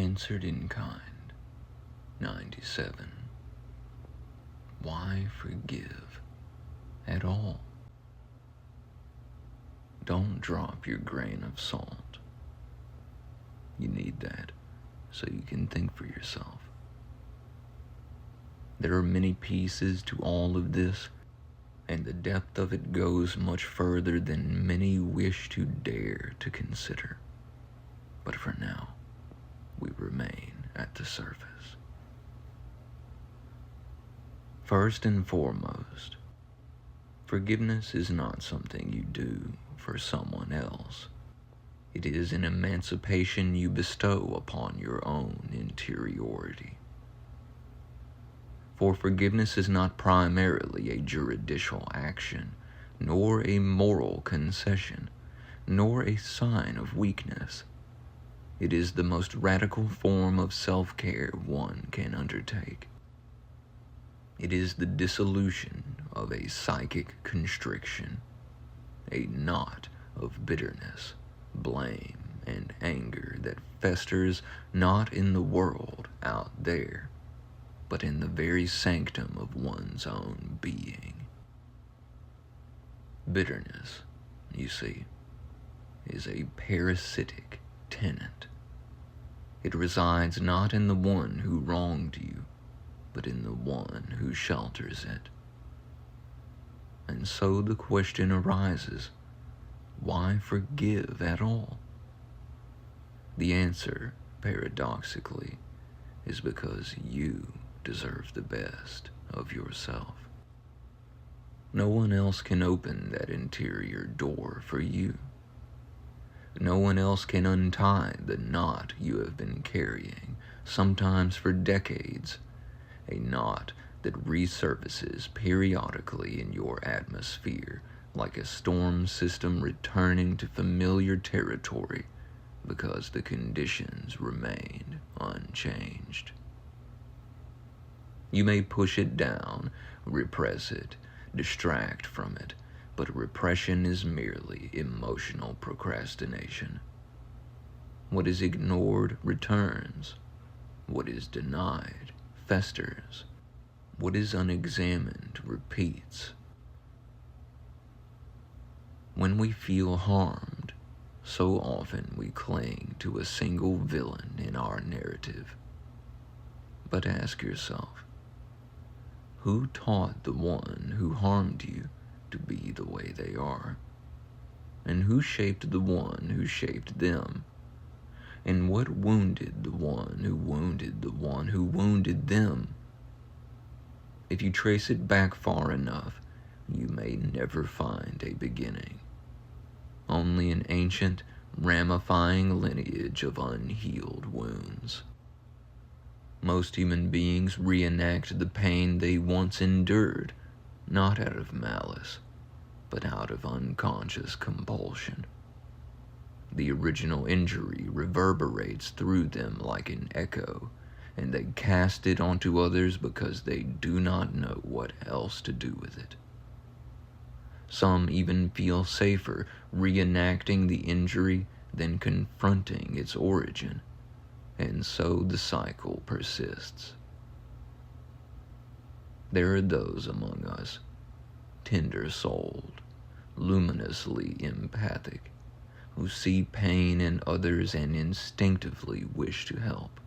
Answered in kind. 97. Why forgive at all? Don't drop your grain of salt. You need that so you can think for yourself. There are many pieces to all of this, and the depth of it goes much further than many wish to dare to consider. But for now, we remain at the surface. First and foremost, forgiveness is not something you do for someone else. It is an emancipation you bestow upon your own interiority. For forgiveness is not primarily a juridical action, nor a moral concession, nor a sign of weakness. It is the most radical form of self-care one can undertake. It is the dissolution of a psychic constriction, a knot of bitterness, blame, and anger that festers not in the world out there, but in the very sanctum of one's own being. Bitterness, you see, is a parasitic tenant. It resides not in the one who wronged you, but in the one who shelters it. And so the question arises, why forgive at all? The answer, paradoxically, is because you deserve the best of yourself. No one else can open that interior door for you. No one else can untie the knot you have been carrying, sometimes for decades, a knot that resurfaces periodically in your atmosphere like a storm system returning to familiar territory because the conditions remain unchanged. You may push it down, repress it, distract from it, but repression is merely emotional procrastination. What is ignored returns. What is denied festers. What is unexamined repeats. When we feel harmed, so often we cling to a single villain in our narrative. But ask yourself, who taught the one who harmed you to be the way they are? And who shaped the one who shaped them? And what wounded the one who wounded the one who wounded them? If you trace it back far enough, you may never find a beginning. Only an ancient, ramifying lineage of unhealed wounds. Most human beings reenact the pain they once endured, not out of malice, but out of unconscious compulsion. The original injury reverberates through them like an echo, and they cast it onto others because they do not know what else to do with it. Some even feel safer reenacting the injury than confronting its origin, and so the cycle persists. There are those among us, tender-souled, luminously empathic, who see pain in others and instinctively wish to help.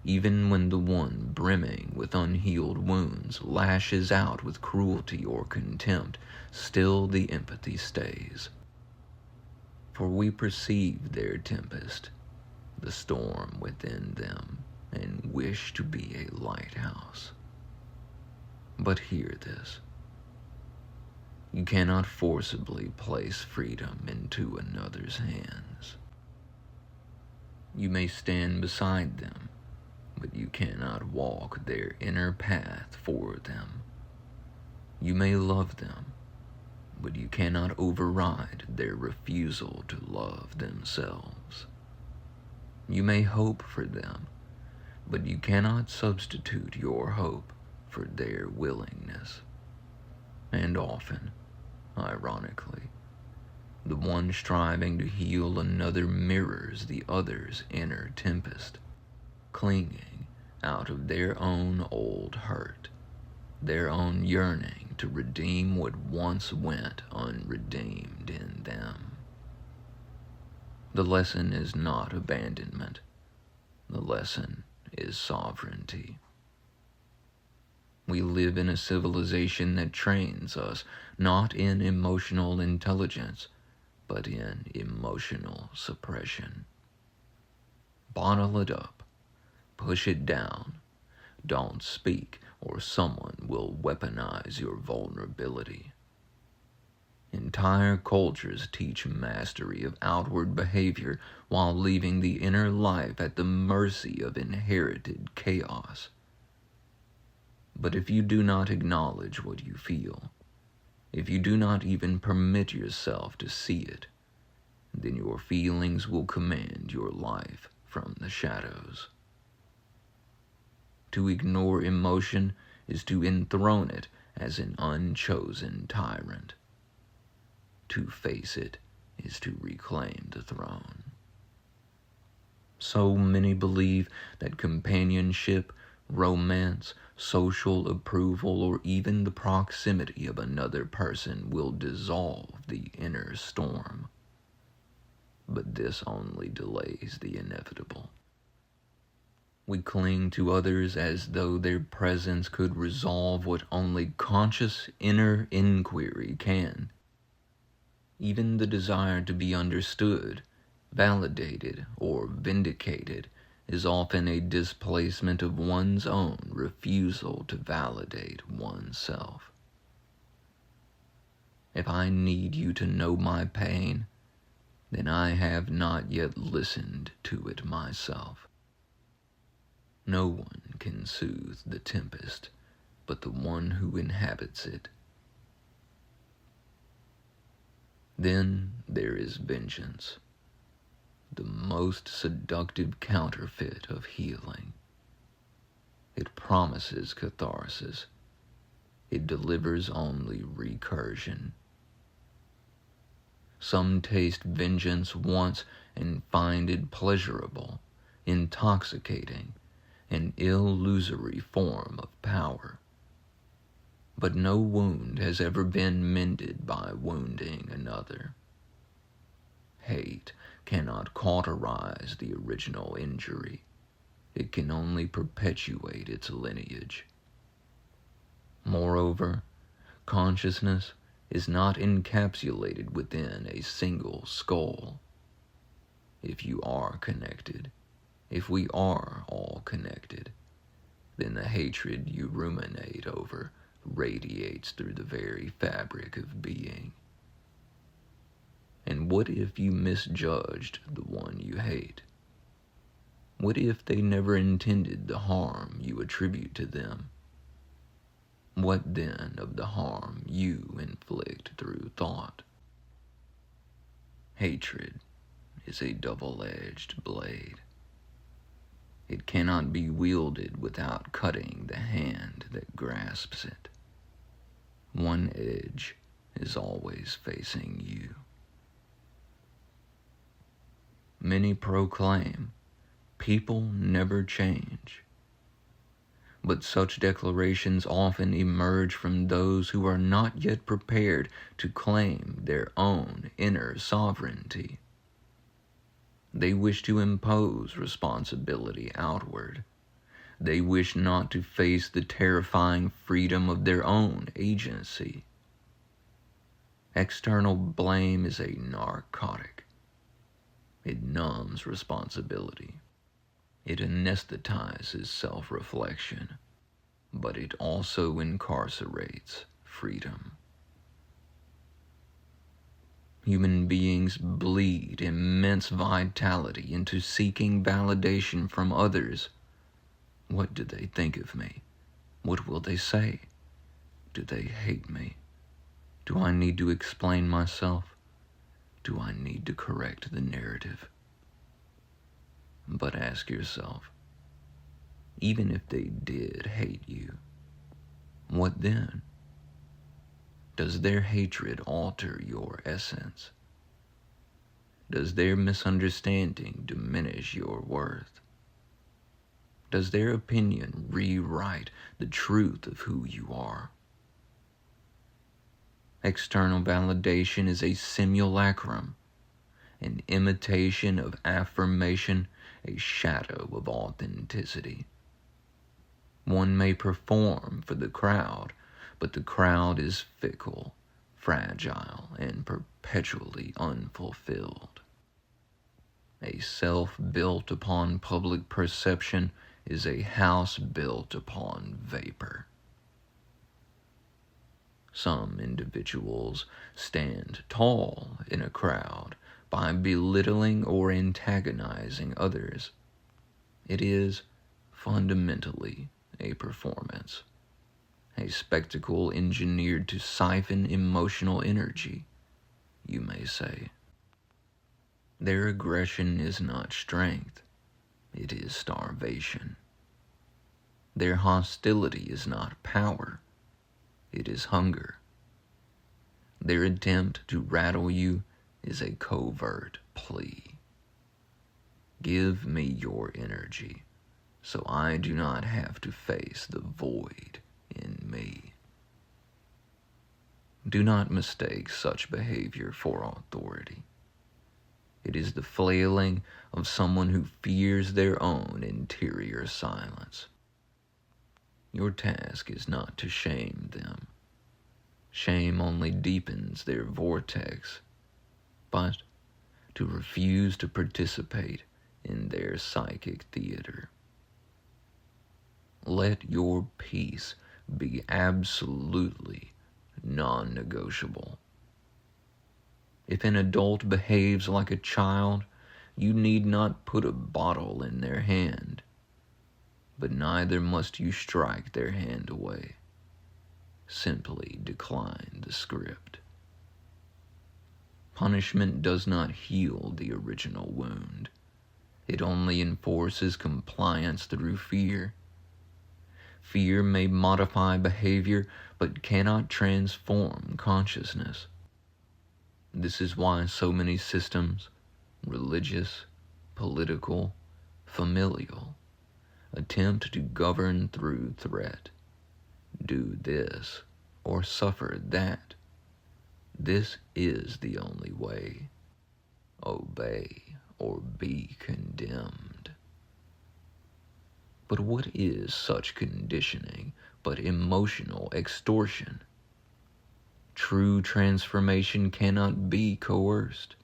Even when the one brimming with unhealed wounds lashes out with cruelty or contempt, still the empathy stays. For we perceive their tempest, the storm within them, and wish to be a lighthouse. But hear this. You cannot forcibly place freedom into another's hands. You may stand beside them, but you cannot walk their inner path for them. You may love them, but you cannot override their refusal to love themselves. You may hope for them, but you cannot substitute your hope for their willingness. And often, ironically, The one striving to heal another mirrors the other's inner tempest, clinging out of their own old hurt, their own yearning to redeem what once went unredeemed in them. The lesson is not abandonment. The lesson is sovereignty. We live in a civilization that trains us not in emotional intelligence, but in emotional suppression. Bottle it up, push it down, don't speak, or someone will weaponize your vulnerability. Entire cultures teach mastery of outward behavior while leaving the inner life at the mercy of inherited chaos. But if you do not acknowledge what you feel, if you do not even permit yourself to see it, then your feelings will command your life from the shadows. To ignore emotion is to enthrone it as an unchosen tyrant. To face it is to reclaim the throne. So many believe that companionship, romance, social approval, or even the proximity of another person will dissolve the inner storm. But this only delays the inevitable. We cling to others as though their presence could resolve what only conscious inner inquiry can. Even the desire to be understood, validated, or vindicated is often a displacement of one's own refusal to validate oneself. If I need you to know my pain, then I have not yet listened to it myself. No one can soothe the tempest but the one who inhabits it. Then there is vengeance, the most seductive counterfeit of healing. It promises catharsis. It delivers only recursion. Some taste vengeance once and find it pleasurable, intoxicating, an illusory form of power. But no wound has ever been mended by wounding another. Hate cannot cauterize the original injury. It can only perpetuate its lineage. Moreover, consciousness is not encapsulated within a single skull. If you are connected, if we are all connected, then the hatred you ruminate over radiates through the very fabric of being. And what if you misjudged the one you hate? What if they never intended the harm you attribute to them? What then of the harm you inflict through thought? Hatred is a double-edged blade. It cannot be wielded without cutting the hand that grasps it. One edge is always facing you. Many proclaim, people never change. But such declarations often emerge from those who are not yet prepared to claim their own inner sovereignty. They wish to impose responsibility outward. They wish not to face the terrifying freedom of their own agency. External blame is a narcotic. It numbs responsibility. It anesthetizes self-reflection, but it also incarcerates freedom. Human beings bleed immense vitality into seeking validation from others. What do they think of me? What will they say? Do they hate me? Do I need to explain myself? Do I need to correct the narrative? But ask yourself, even if they did hate you, what then? Does their hatred alter your essence? Does their misunderstanding diminish your worth? Does their opinion rewrite the truth of who you are? External validation is a simulacrum, an imitation of affirmation, a shadow of authenticity. One may perform for the crowd, but the crowd is fickle, fragile, and perpetually unfulfilled. A self built upon public perception is a house built upon vapor. Some individuals stand tall in a crowd by belittling or antagonizing others. It is fundamentally a performance, a spectacle engineered to siphon emotional energy, you may say. Their aggression is not strength, it is starvation. Their hostility is not power, it is hunger. Their attempt to rattle you is a covert plea. Give me your energy, so I do not have to face the void in me. Do not mistake such behavior for authority. It is the flailing of someone who fears their own interior silence. Your task is not to shame them. Shame only deepens their vortex, but to refuse to participate in their psychic theater. Let your peace be absolutely non-negotiable. If an adult behaves like a child, you need not put a bottle in their hand, but neither must you strike their hand away. Simply decline the script. Punishment does not heal the original wound. It only enforces compliance through fear. Fear may modify behavior, but cannot transform consciousness. This is why so many systems, religious, political, familial, attempt to govern through threat. Do this, or suffer that. This is the only way. Obey, or be condemned. But what is such conditioning but emotional extortion? True transformation cannot be coerced.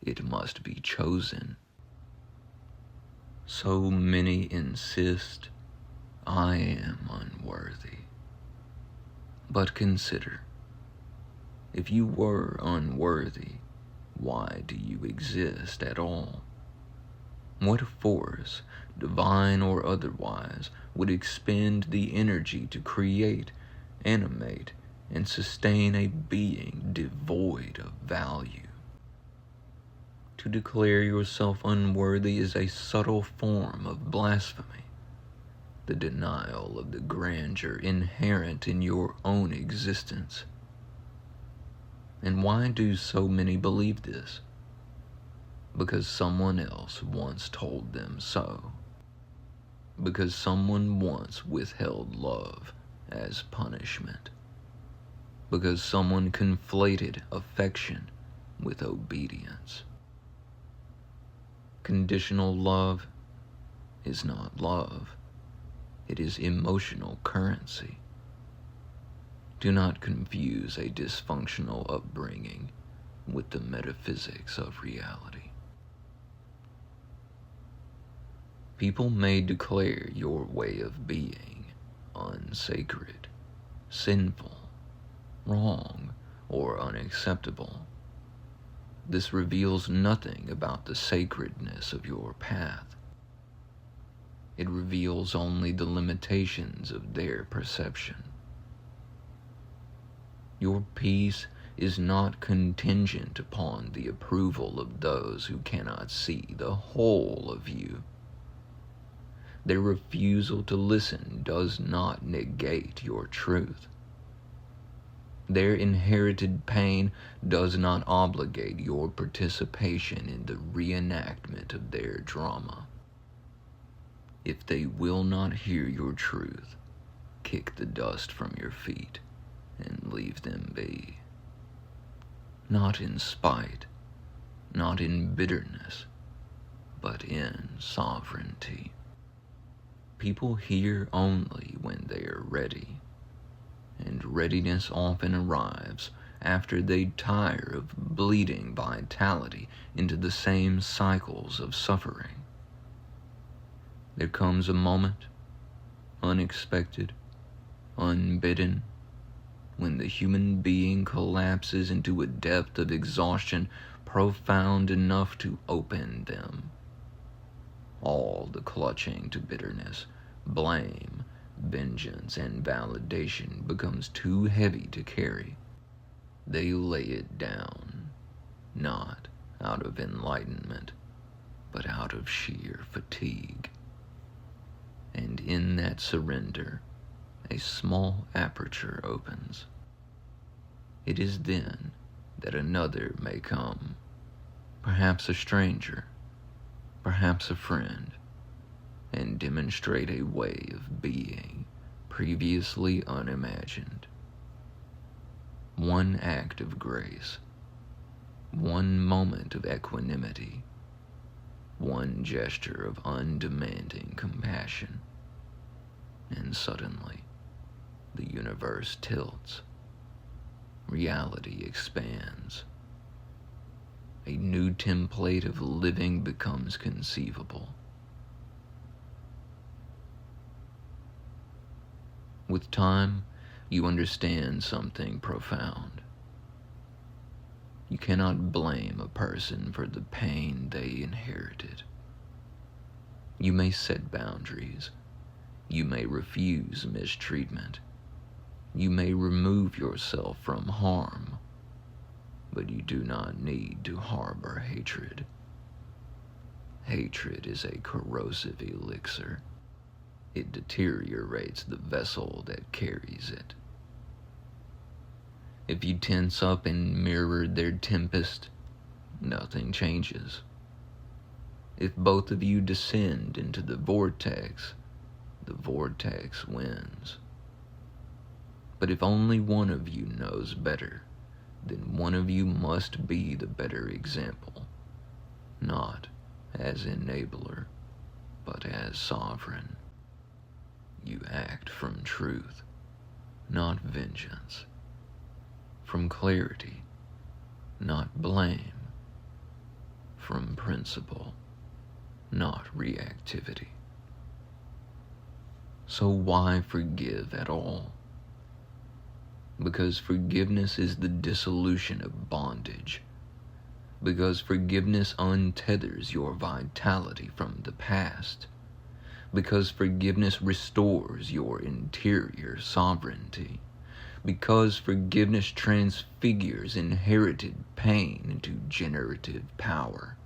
It must be chosen. So many insist, I am unworthy. But consider, if you were unworthy, why do you exist at all? What force, divine or otherwise, would expend the energy to create, animate, and sustain a being devoid of value? To declare yourself unworthy is a subtle form of blasphemy, the denial of the grandeur inherent in your own existence. And why do so many believe this? Because someone else once told them so. Because someone once withheld love as punishment. Because someone conflated affection with obedience. Conditional love is not love. It is emotional currency. Do not confuse a dysfunctional upbringing with the metaphysics of reality. People may declare your way of being unsacred, sinful, wrong, or unacceptable. This reveals nothing about the sacredness of your path. It reveals only the limitations of their perception. Your peace is not contingent upon the approval of those who cannot see the whole of you. Their refusal to listen does not negate your truth. Their inherited pain does not obligate your participation in the reenactment of their drama. If they will not hear your truth, kick the dust from your feet and leave them be. Not in spite, not in bitterness, but in sovereignty. People hear only when they are ready, and readiness often arrives after they tire of bleeding vitality into the same cycles of suffering. There comes a moment, unexpected, unbidden, when the human being collapses into a depth of exhaustion profound enough to open them. All the clutching to bitterness, blame, vengeance, and validation becomes too heavy to carry. They lay it down, not out of enlightenment, but out of sheer fatigue. And in that surrender, a small aperture opens. It is then that another may come, perhaps a stranger, perhaps a friend, and demonstrate a way of being previously unimagined. One act of grace, one moment of equanimity, one gesture of undemanding compassion, and suddenly the universe tilts. Reality expands. A new template of living becomes conceivable. With time, you understand something profound. You cannot blame a person for the pain they inherited. You may set boundaries. You may refuse mistreatment. You may remove yourself from harm, but you do not need to harbor hatred. Hatred is a corrosive elixir. It deteriorates the vessel that carries it. If you tense up and mirror their tempest, nothing changes. If both of you descend into the vortex wins. But if only one of you knows better, then one of you must be the better example, not as enabler, but as sovereign. You act from truth, not vengeance, from clarity, not blame, from principle, not reactivity. So why forgive at all? Because forgiveness is the dissolution of bondage. Because forgiveness untethers your vitality from the past. Because forgiveness restores your interior sovereignty. Because forgiveness transfigures inherited pain into generative power.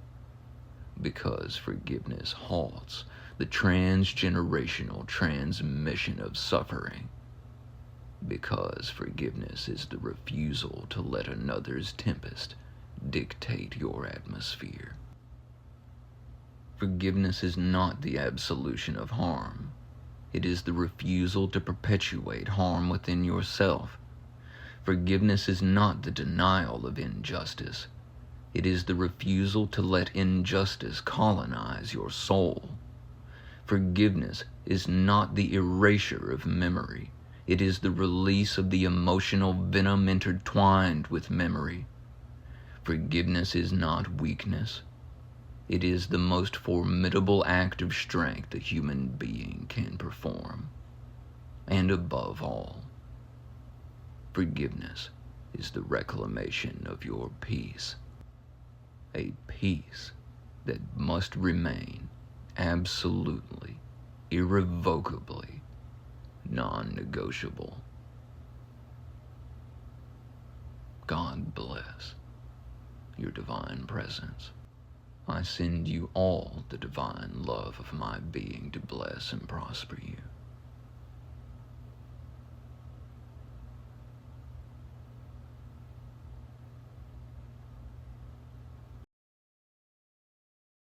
Because forgiveness halts the transgenerational transmission of suffering. Because forgiveness is the refusal to let another's tempest dictate your atmosphere. Forgiveness is not the absolution of harm. It is the refusal to perpetuate harm within yourself. Forgiveness is not the denial of injustice. It is the refusal to let injustice colonize your soul. Forgiveness is not the erasure of memory. It is the release of the emotional venom intertwined with memory. Forgiveness is not weakness. It is the most formidable act of strength a human being can perform. And above all, forgiveness is the reclamation of your peace. A peace that must remain absolutely, irrevocably non-negotiable. God bless your divine presence. I send you all the divine love of my being to bless and prosper you.